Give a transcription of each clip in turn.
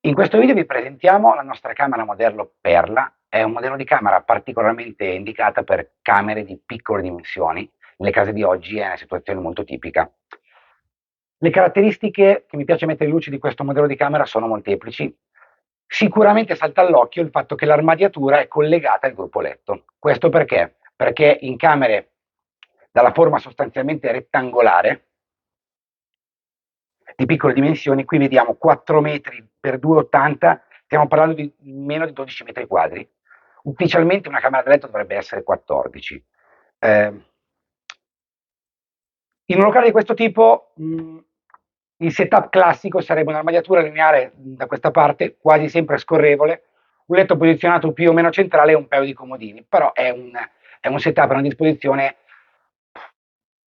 In questo video vi presentiamo la nostra camera modello Perla, è un modello di camera particolarmente indicata per camere di piccole dimensioni, nelle case di oggi è una situazione molto tipica. Le caratteristiche che mi piace mettere in luce di questo modello di camera sono molteplici. Sicuramente salta all'occhio il fatto che l'armadiatura è collegata al gruppo letto. Questo perché? Perché in camere dalla forma sostanzialmente rettangolare, di piccole dimensioni, qui vediamo 4 metri per 2,80, stiamo parlando di meno di 12 metri quadri. Ufficialmente una camera da letto dovrebbe essere 14. In un locale di questo tipo il setup classico sarebbe un'armadiatura lineare da questa parte, quasi sempre scorrevole, un letto posizionato più o meno centrale e un paio di comodini, però è un setup, è una disposizione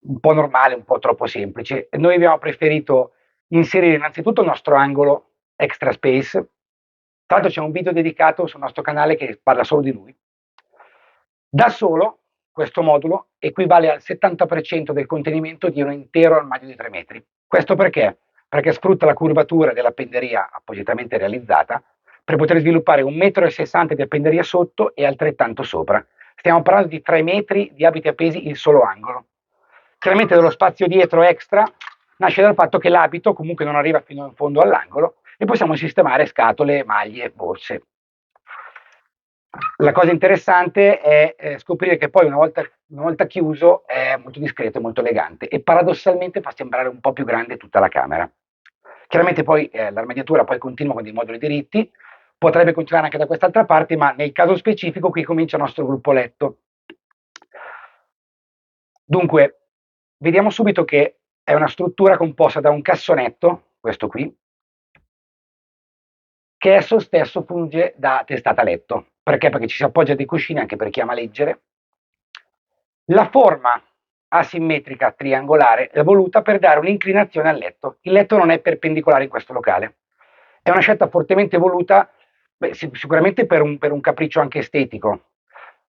un po' normale, un po' troppo semplice. Noi abbiamo preferito inserire innanzitutto il nostro angolo extra space. Tra l'altro c'è un video dedicato sul nostro canale che parla solo di lui. Da solo, questo modulo equivale al 70% del contenimento di un intero armadio di 3 metri. Questo perché? Perché sfrutta la curvatura della penderia appositamente realizzata per poter sviluppare 1,60 m di appenderia sotto e altrettanto sopra. Stiamo parlando di 3 metri di abiti appesi il solo angolo. Chiaramente dello spazio dietro extra nasce dal fatto che l'abito comunque non arriva fino in fondo all'angolo e possiamo sistemare scatole, maglie, borse. La cosa interessante è scoprire che poi una volta chiuso è molto discreto e molto elegante e paradossalmente fa sembrare un po' più grande tutta la camera. Chiaramente poi l'armadiatura poi continua con dei moduli diritti, potrebbe continuare anche da quest'altra parte, ma nel caso specifico qui comincia il nostro gruppo letto. Dunque, vediamo subito che è una struttura composta da un cassonetto, questo qui, che esso stesso funge da testata letto. Perché? Perché ci si appoggia dei cuscini anche per chi ama leggere. La forma asimmetrica triangolare è voluta per dare un'inclinazione al letto. Il letto non è perpendicolare in questo locale. È una scelta fortemente voluta, sicuramente per un capriccio anche estetico,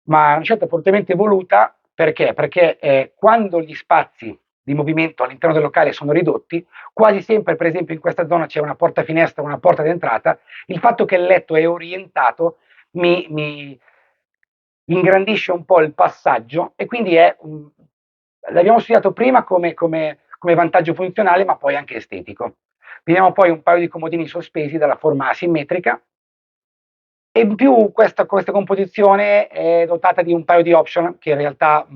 ma una scelta fortemente voluta perché? Perché quando gli spazi di movimento all'interno del locale sono ridotti, quasi sempre, per esempio, in questa zona c'è una porta finestra, una porta d'entrata, il fatto che il letto è orientato mi ingrandisce un po' il passaggio e quindi l'abbiamo studiato prima come vantaggio funzionale, ma poi anche estetico. Vediamo poi un paio di comodini sospesi dalla forma asimmetrica e in più questa composizione è dotata di un paio di option che in realtà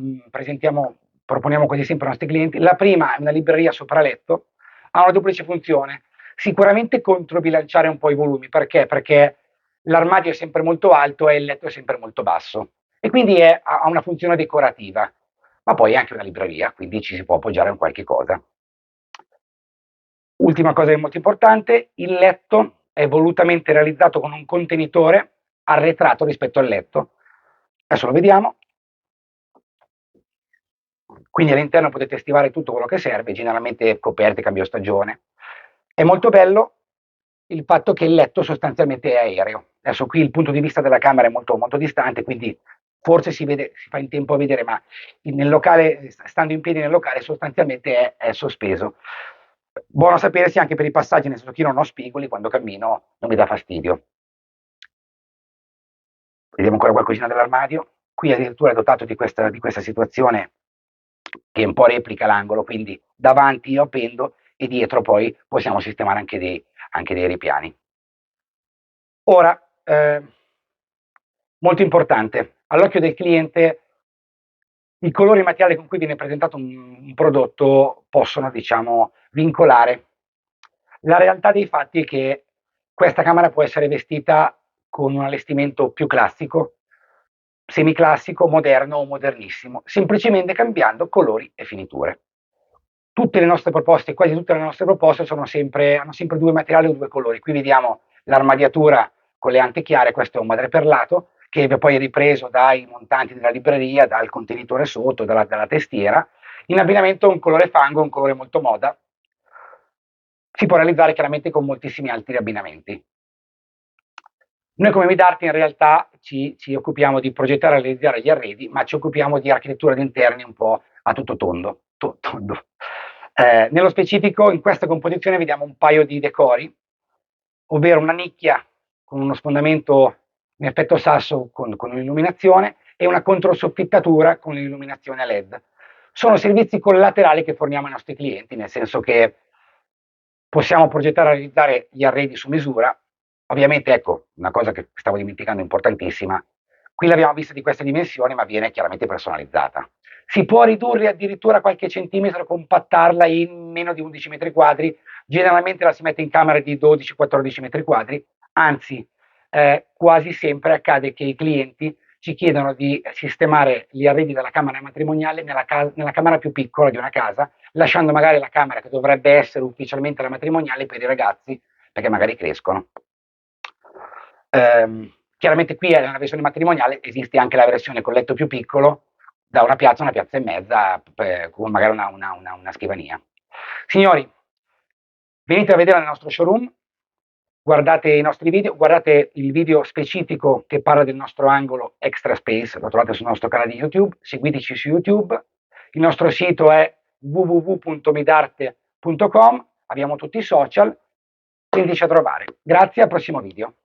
proponiamo quasi sempre ai nostri clienti. La prima è una libreria sopra letto, ha una duplice funzione, sicuramente controbilanciare un po' i volumi, perché? Perché l'armadio è sempre molto alto e il letto è sempre molto basso e quindi ha una funzione decorativa, ma poi è anche una libreria, quindi ci si può appoggiare a qualche cosa. Ultima cosa molto importante, il letto è volutamente realizzato con un contenitore arretrato rispetto al letto. Adesso lo vediamo. Quindi all'interno potete stivare tutto quello che serve, generalmente coperte, cambio stagione. È molto bello il fatto che il letto sostanzialmente è aereo. Adesso qui il punto di vista della camera è molto, molto distante, quindi forse si fa in tempo a vedere, ma nel locale, stando in piedi nel locale, sostanzialmente è sospeso. Buono sapersi anche per i passaggi, nel senso che io non ho spigoli, quando cammino non mi dà fastidio. Vediamo ancora qualcosina dell'armadio. Qui addirittura è dotato di questa situazione che un po' replica l'angolo, quindi davanti io appendo e dietro poi possiamo sistemare anche dei ripiani. Ora, molto importante, all'occhio del cliente i colori e materiali con cui viene presentato un prodotto possono, diciamo, vincolare. La realtà dei fatti è che questa camera può essere vestita con un allestimento più classico, semiclassico, moderno o modernissimo, semplicemente cambiando colori e finiture. Tutte le nostre proposte, quasi tutte le nostre proposte hanno sempre due materiali o due colori. Qui vediamo l'armadiatura con le ante chiare, questo è un madreperlato, che poi è ripreso dai montanti della libreria, dal contenitore sotto, dalla testiera, in abbinamento a un colore fango, un colore molto moda. Si può realizzare chiaramente con moltissimi altri abbinamenti. Noi come Midart in realtà ci occupiamo di progettare e realizzare gli arredi, ma ci occupiamo di architettura di interni un po' a tutto tondo. Nello specifico, in questa composizione vediamo un paio di decori, ovvero una nicchia con uno sfondamento in effetto sasso con l'illuminazione e una controsoffittatura con l'illuminazione a LED. Sono servizi collaterali che forniamo ai nostri clienti, nel senso che possiamo progettare e realizzare gli arredi su misura. Ovviamente, ecco, una cosa che stavo dimenticando importantissima, qui l'abbiamo vista di queste dimensioni, ma viene chiaramente personalizzata. Si può ridurre addirittura qualche centimetro, compattarla in meno di 11 metri quadri, generalmente la si mette in camere di 12-14 metri quadri, anzi, quasi sempre accade che i clienti ci chiedono di sistemare gli arredi della camera matrimoniale nella camera più piccola di una casa, lasciando magari la camera che dovrebbe essere ufficialmente la matrimoniale per i ragazzi, perché magari crescono. Chiaramente qui è una versione matrimoniale, esiste anche la versione con letto più piccolo, da una piazza e mezza, con magari una scrivania. Signori, venite a vedere il nostro showroom, guardate i nostri video, guardate il video specifico che parla del nostro angolo Extra Space, lo trovate sul nostro canale di YouTube, seguiteci su YouTube, il nostro sito è www.midarte.com, abbiamo tutti i social, veniteci a trovare. Grazie, al prossimo video.